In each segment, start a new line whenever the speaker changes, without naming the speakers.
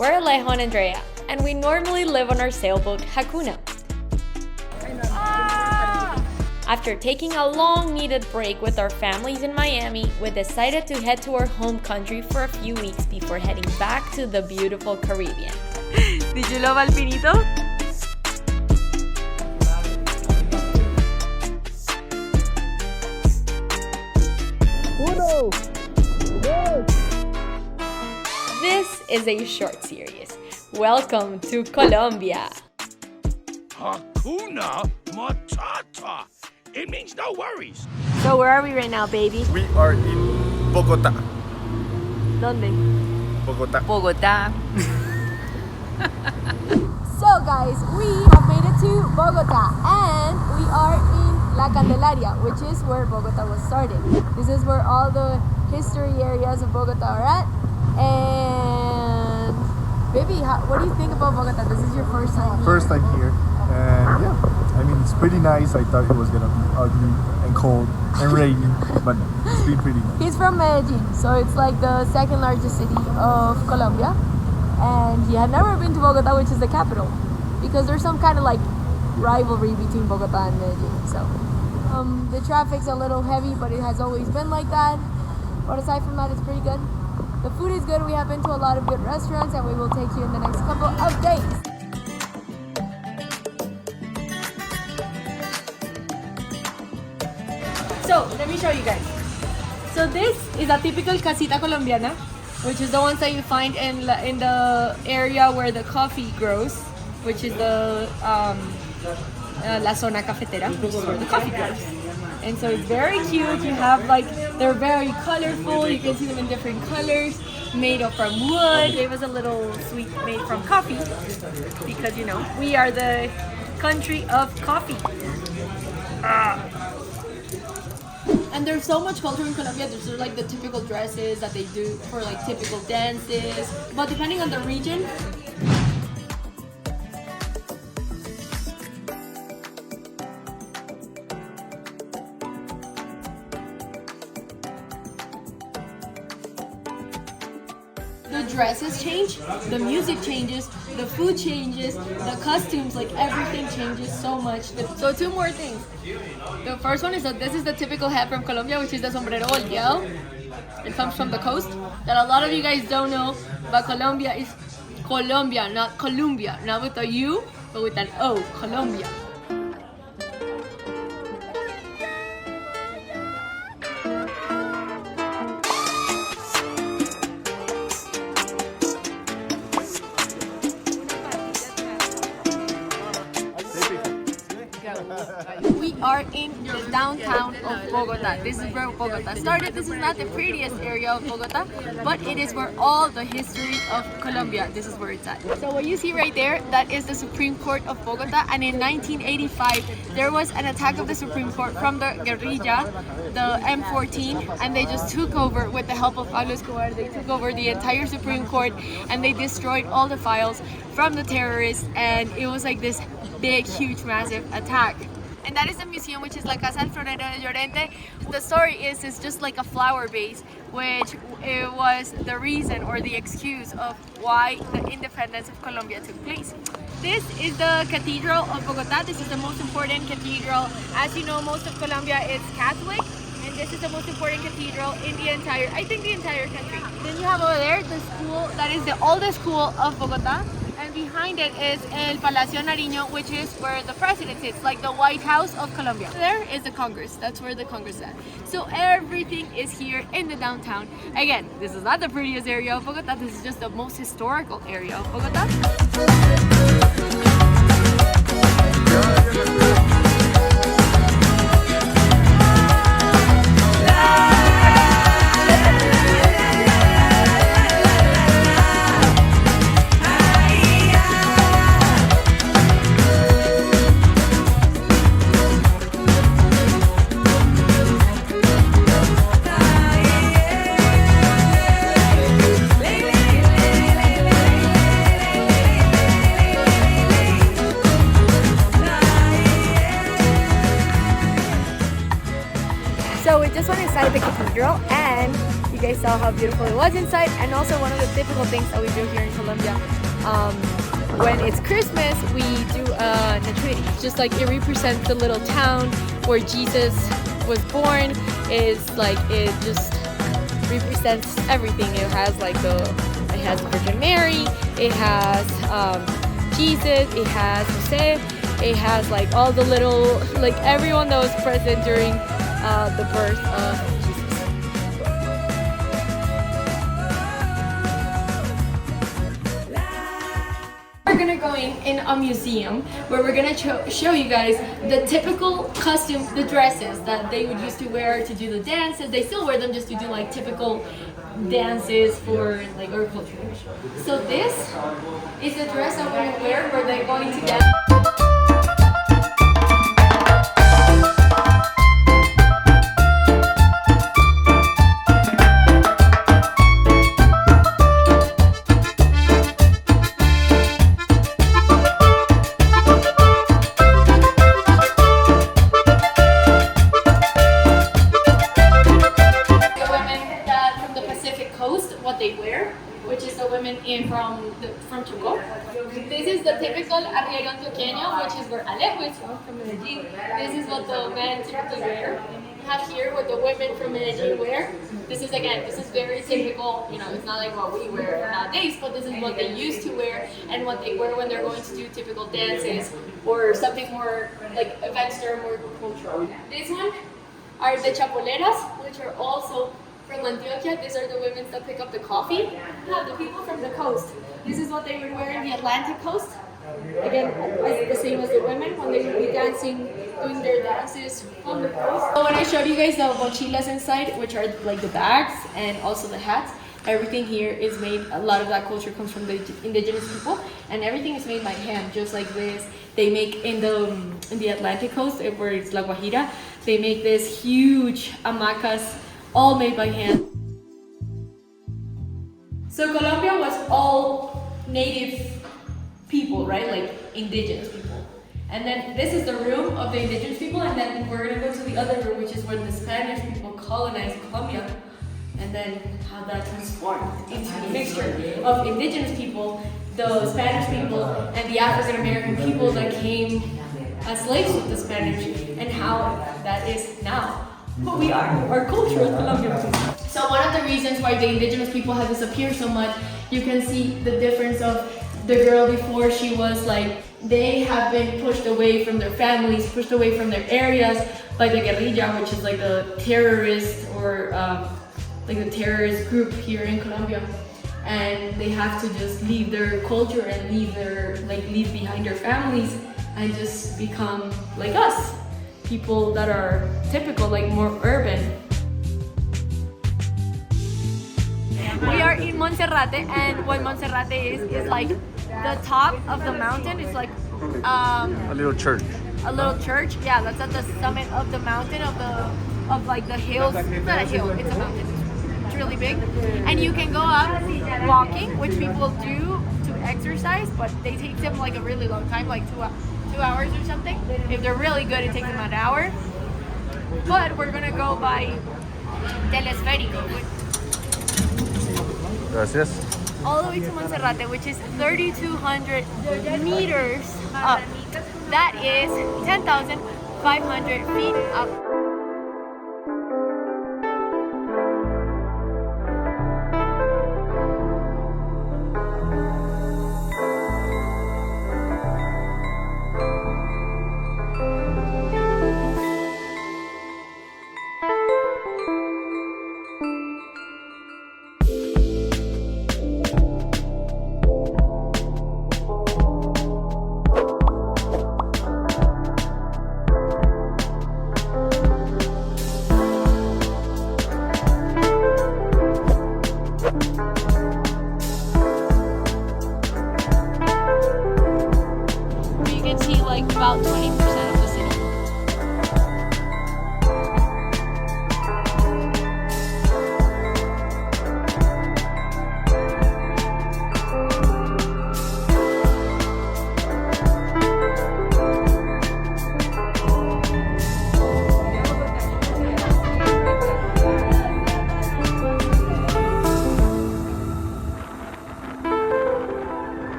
We're Alejo and Andrea, and we normally live on our sailboat, Hakuna. After taking a long needed break with our families in Miami, we decided to head to our home country for a few weeks before heading back to the beautiful Caribbean.
Did you love Alpinito?
This is a short series. Welcome to Colombia.
Hakuna Matata. It means no worries.
So where are we right now, baby?
We are in Bogota.
¿Dónde?
Bogota.
Bogotá.
So guys, we have made it to Bogota and we are in La Candelaria, which is where Bogota was started. This is where all the history areas of Bogota are at. And baby, what do you think about Bogota? This is your first time here.
First time here, and yeah, I mean it's pretty nice. I thought it was gonna be ugly and cold and rainy, but it's been pretty nice.
He's from Medellin, so it's like the second largest city of Colombia, and he had never been to Bogota, which is the capital, because there's some kind of like rivalry between Bogota and Medellin. So the traffic's a little heavy, but it has always been like that. But aside from that, it's pretty good. The food is good. We have been to a lot of good restaurants, and we will take you in the next couple of days.
So let me show you guys. So this is a typical casita colombiana, which is the ones that you find in the area where the coffee grows, which is the la zona cafetera, which is where the coffee grows. And so it's very cute. You have like, they're very colorful. You can see them in different colors, made of from wood. Gave us a little sweet made from coffee because, you know, we are the country of coffee. And there's so much culture in Colombia. There's like the typical dresses that they do for like typical dances. But depending on the region, the dresses change, the music changes, the food changes, the costumes, like everything changes so much. So two more things. The first one is that this is the typical hat from Colombia, which is the sombrero volteado. It comes from the coast. That a lot of you guys don't know, but Colombia is Colombia, not Columbia. Not with a U, but with an O, Colombia. We are in the downtown of Bogota. This is where Bogota started. This is not the prettiest area of Bogota, but it is where all the history of Colombia, this is where it's at. So what you see right there, that is the Supreme Court of Bogota. And in 1985, there was an attack of the Supreme Court from the guerrilla, the M14, and they just took over with the help of Pablo Escobar. They took over the entire Supreme Court and they destroyed all the files from the terrorists, and it was like this big, huge, massive attack. And that is the museum, which is La Casa del Florero de Llorente. The story is it's just like a flower base, which it was the reason or the excuse of why the independence of Colombia took place. This is the Cathedral of Bogota. This is the most important cathedral. As you know, most of Colombia is Catholic, and this is the most important cathedral in the entire country. Then you have over there the school that is the oldest school of Bogota. And behind it is El Palacio Nariño, which is where the president sits, like the White House of Colombia. There is the Congress. That's where the Congress is at. So everything is here in the downtown. Again, this is not the prettiest area of Bogota. This is just the most historical area of Bogota.
saw how beautiful it was inside. And also one of the typical things that we do here in Colombia, when it's Christmas, we do a nativity. Just like it represents the little town where Jesus was born. Is like it just represents everything. It has like it has Virgin Mary, it has Jesus, it has Jose, it has like all the little, like everyone that was present during the birth of Jesus. We're gonna go in a museum where we're gonna show you guys the typical costumes, the dresses that they would used to wear to do the dances. They still wear them just to do like typical dances for like our culture. So this is the dress that we're gonna wear where they're going to dance. From Choco. This is the typical arriero antioqueño, which is where Alejo is from Medellin. This is what the men typically wear. We have here what the women from Medellin wear. This is very typical, you know, it's not like what we wear nowadays, but this is what they used to wear and what they wear when they're going to do typical dances or something more like events that are more cultural. This one are the chapoleras, which are also from Antioquia. These are the women that pick up the coffee. Yeah, the people from the coast. This is what they would wear in the Atlantic coast. Again, the same as the women when they would be dancing, doing their dances on the coast. So when I showed you guys the mochilas inside, which are like the bags and also the hats, everything here is made, a lot of that culture comes from the indigenous people, and everything is made by hand, just like this. They make in the Atlantic coast, where it's La Guajira, they make this huge hamacas, all made by hand. So Colombia was all native people, right? Like indigenous people. And then this is the room of the indigenous people, and then we're gonna go to the other room, which is where the Spanish people colonized Colombia, and then how that transformed into a mixture of indigenous people, the Spanish people, and the African American people that came as slaves with the Spanish, and how that is now who we are, our culture in Colombia. So one of the reasons why the indigenous people have disappeared so much, you can see the difference of the girl before. She was like, they have been pushed away from their families, pushed away from their areas by the guerrilla, which is like the terrorist or like the terrorist group here in Colombia. And they have to just leave their culture and leave behind their families and just become like us. People that are typical, like more urban. We are in Monserrate, and what Monserrate is like the top of the mountain. It's like
A little church.
a little church. Yeah, that's at the summit of the mountain of like the hills. It's not a hill, it's a mountain. It's really big, and you can go up walking, which people do to exercise, but they take them like a really long time, like 2 hours or something. If they're really good, it takes them an hour. But we're gonna go by telesférico.
Gracias.
All the way to Monserrate, which is 3,200 meters up. That is 10,500 feet up.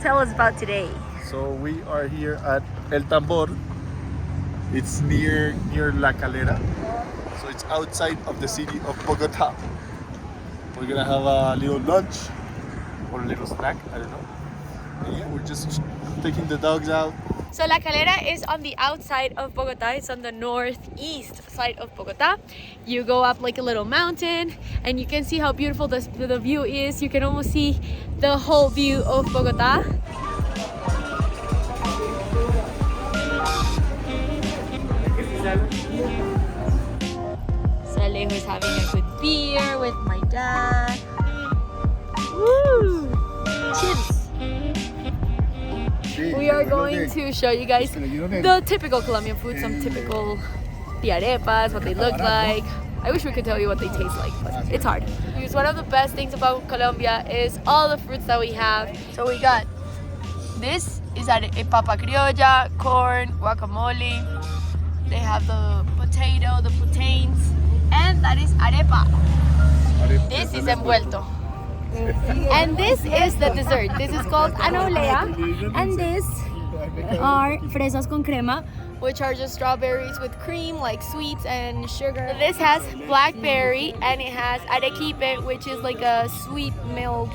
tell us about today?
So we are here at El Tambor. It's near La Calera. So it's outside of the city of Bogota. We're gonna have a little lunch or a little snack, I don't know. And yeah, we're just taking the dogs out.
So La Calera is on the outside of Bogota. It's on the northeast side of Bogota. You go up like a little mountain and you can see how beautiful the view is. You can almost see the whole view of Bogota. So Alejo is having a good beer with my dad. Woo! Cheers! We are going to show you guys the typical Colombian food, some typical arepas, what they look like. I wish we could tell you what they taste like, but it's hard. Because one of the best things about Colombia is all the fruits that we have. So we got, this is papa criolla, corn, guacamole. They have the potato, the plantains, and that is arepa. This is envuelto. And this is the dessert. This is called anolea, and this are fresas con crema, which are just strawberries with cream, like sweets and sugar. This has blackberry, and it has arequipe, which is like a sweet milk.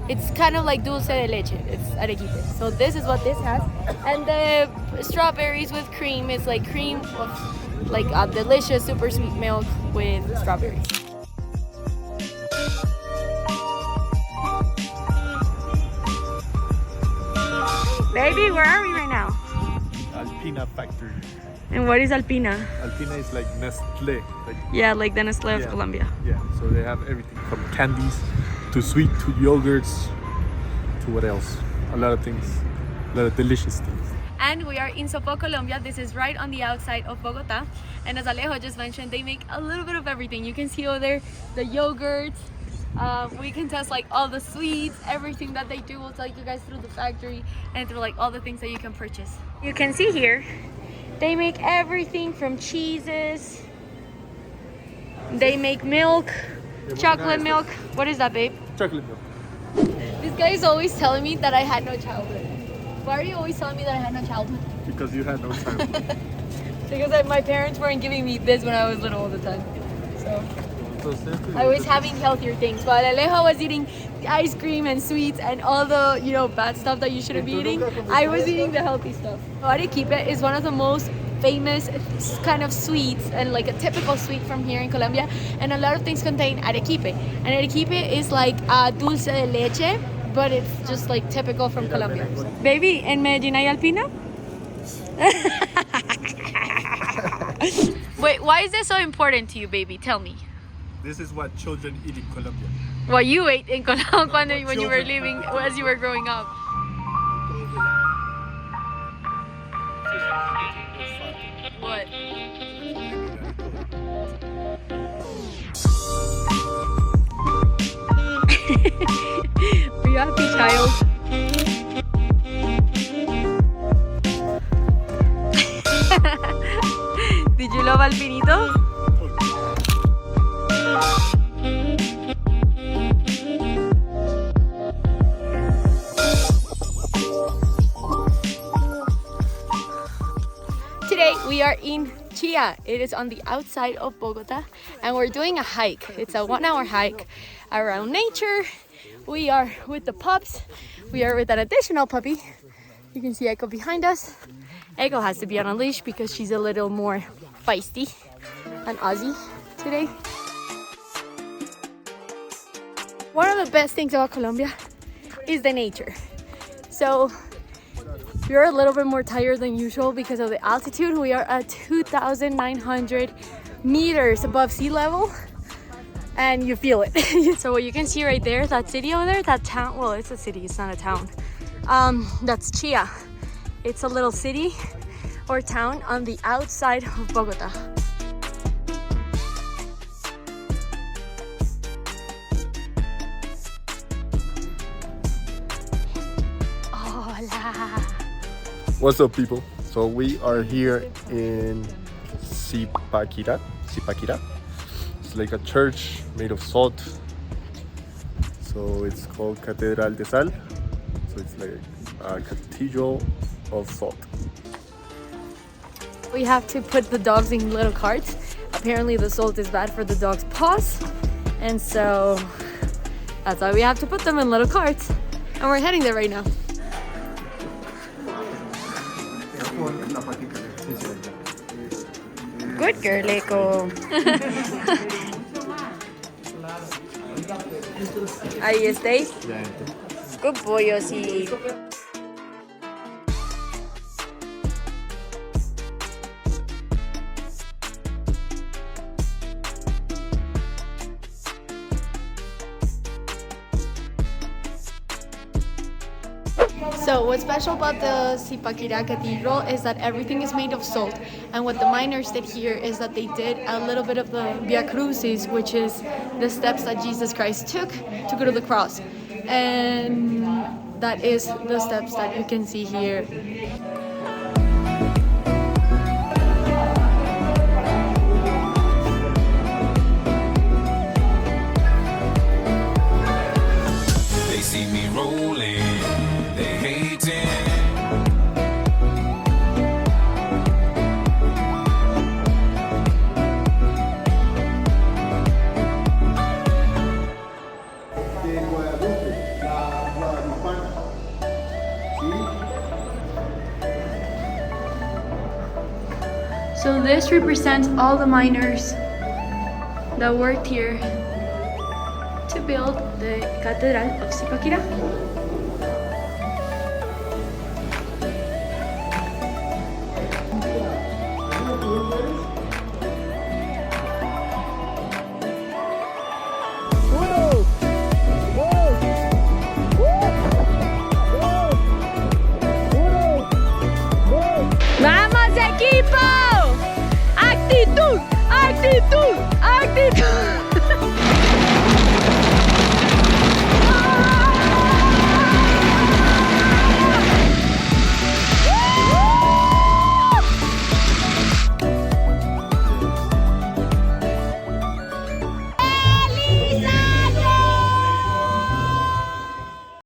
It's kind of like dulce de leche. It's arequipe. So this is what this has, and the strawberries with cream is like cream of like a delicious super sweet milk with strawberries.
Baby, where are we right now?
Alpina factory.
And what is Alpina?
Alpina is like Nestle.
Yeah, like the Nestle of Colombia.
Yeah, so they have everything from candies to sweet to yogurts to what else? A lot of things, a lot of delicious things.
And we are in Sopo, Colombia. This is right on the outside of Bogota. And as Alejo just mentioned, they make a little bit of everything. You can see over there the yogurts. We can test like all the sweets, everything that they do. We'll take you guys through the factory and through like all the things that you can purchase.
You can see here, they make everything from cheeses. They make milk, chocolate milk. What is that, babe?
Chocolate milk.
This guy is always telling me that I had no childhood. Why are you always telling me that I had no childhood?
Because you had no time.
Because my parents weren't giving me this when I was little all the time. So I was having healthier things. While Alejo was eating ice cream and sweets and all the, you know, bad stuff that you shouldn't be eating, I was eating the healthy stuff. Arequipe is one of the most famous kind of sweets and like a typical sweet from here in Colombia, and a lot of things contain arequipe. And arequipe is like a dulce de leche, but it's just like typical from Colombia.
Baby, in Medellin hay Alpina?
Wait, why is this so important to you, baby? Tell me.
This is what children eat in Colombia.
What you ate in Colombia when you were living, as you were growing up. What?
Were you happy, child? Did you love Alpinito?
Today we are in Chía. It is on the outside of Bogota, and we're doing a hike. It's a 1-hour hike around nature. We are with the pups. We are with an additional puppy. You can see Echo behind us. Echo has to be on a leash because she's a little more feisty and Aussie today. One of the best things about Colombia is the nature. So we're a little bit more tired than usual because of the altitude. We are at 2,900 meters above sea level, and you feel it. So what you can see right there, that city over there, that town, well, it's a city, it's not a town. That's Chía. It's a little city or town on the outside of Bogota. Hola.
What's up, people? So we are here in Zipaquirá. It's like a church made of salt. So it's called Catedral de Sal. So it's like a cathedral of salt.
We have to put the dogs in little carts. Apparently the salt is bad for the dog's paws, and so that's why we have to put them in little carts. And we're heading there right now.
Good girl, Echo.
Ahí está.
Good boy, Yossi.
So what's special about the Zipaquirá Cathedral is that everything is made of salt. And what the miners did here is that they did a little bit of the Via Crucis, which is the steps that Jesus Christ took to go to the cross. And that is the steps that you can see here.
They see me rolling, they hating.
So this represents all the miners that worked here to build the Cathedral of Zipaquirá.